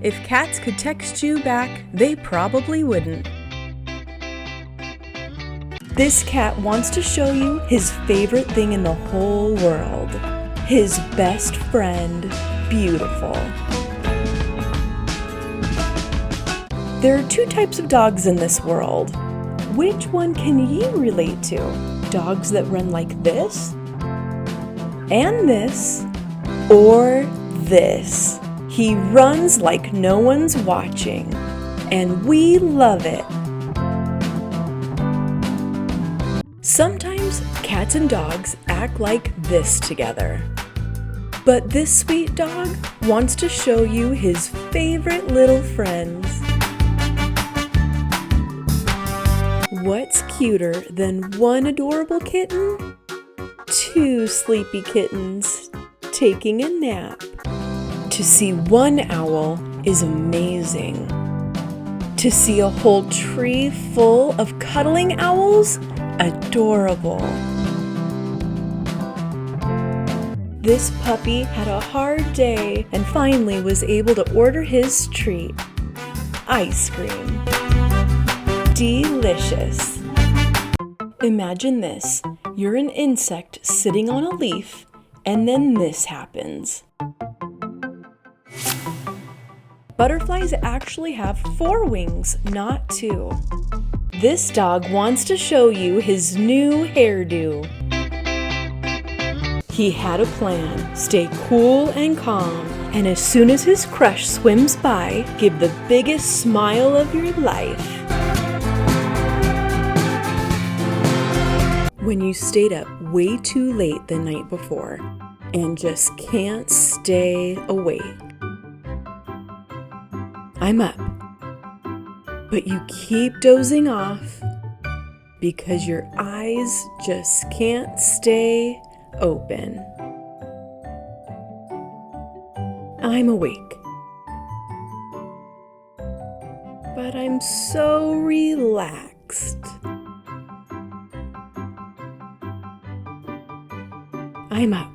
If cats could text you back, they probably wouldn't. This cat wants to show you his favorite thing in the whole world. His best friend, Beautiful. There are two types of dogs in this world. Which one can you relate to? Dogs that run like this? And this? Or this? He runs like no one's watching. And we love it. Sometimes cats and dogs act like this together. But this sweet dog wants to show you his favorite little friends. What's cuter than one adorable kitten? Two sleepy kittens taking a nap. To see one owl is amazing. To see a whole tree full of cuddling owls? Adorable. This puppy had a hard day and finally was able to order his treat. Ice cream. Delicious. Imagine this. You're an insect sitting on a leaf, and then this happens. Butterflies actually have 4 wings, not 2. This dog wants to show you his new hairdo. He had a plan. Stay cool and calm, and as soon as his crush swims by, give the biggest smile of your life. When you stayed up way too late the night before and just can't stay awake. I'm up, but you keep dozing off because your eyes just can't stay open. I'm awake, but I'm so relaxed. I'm up,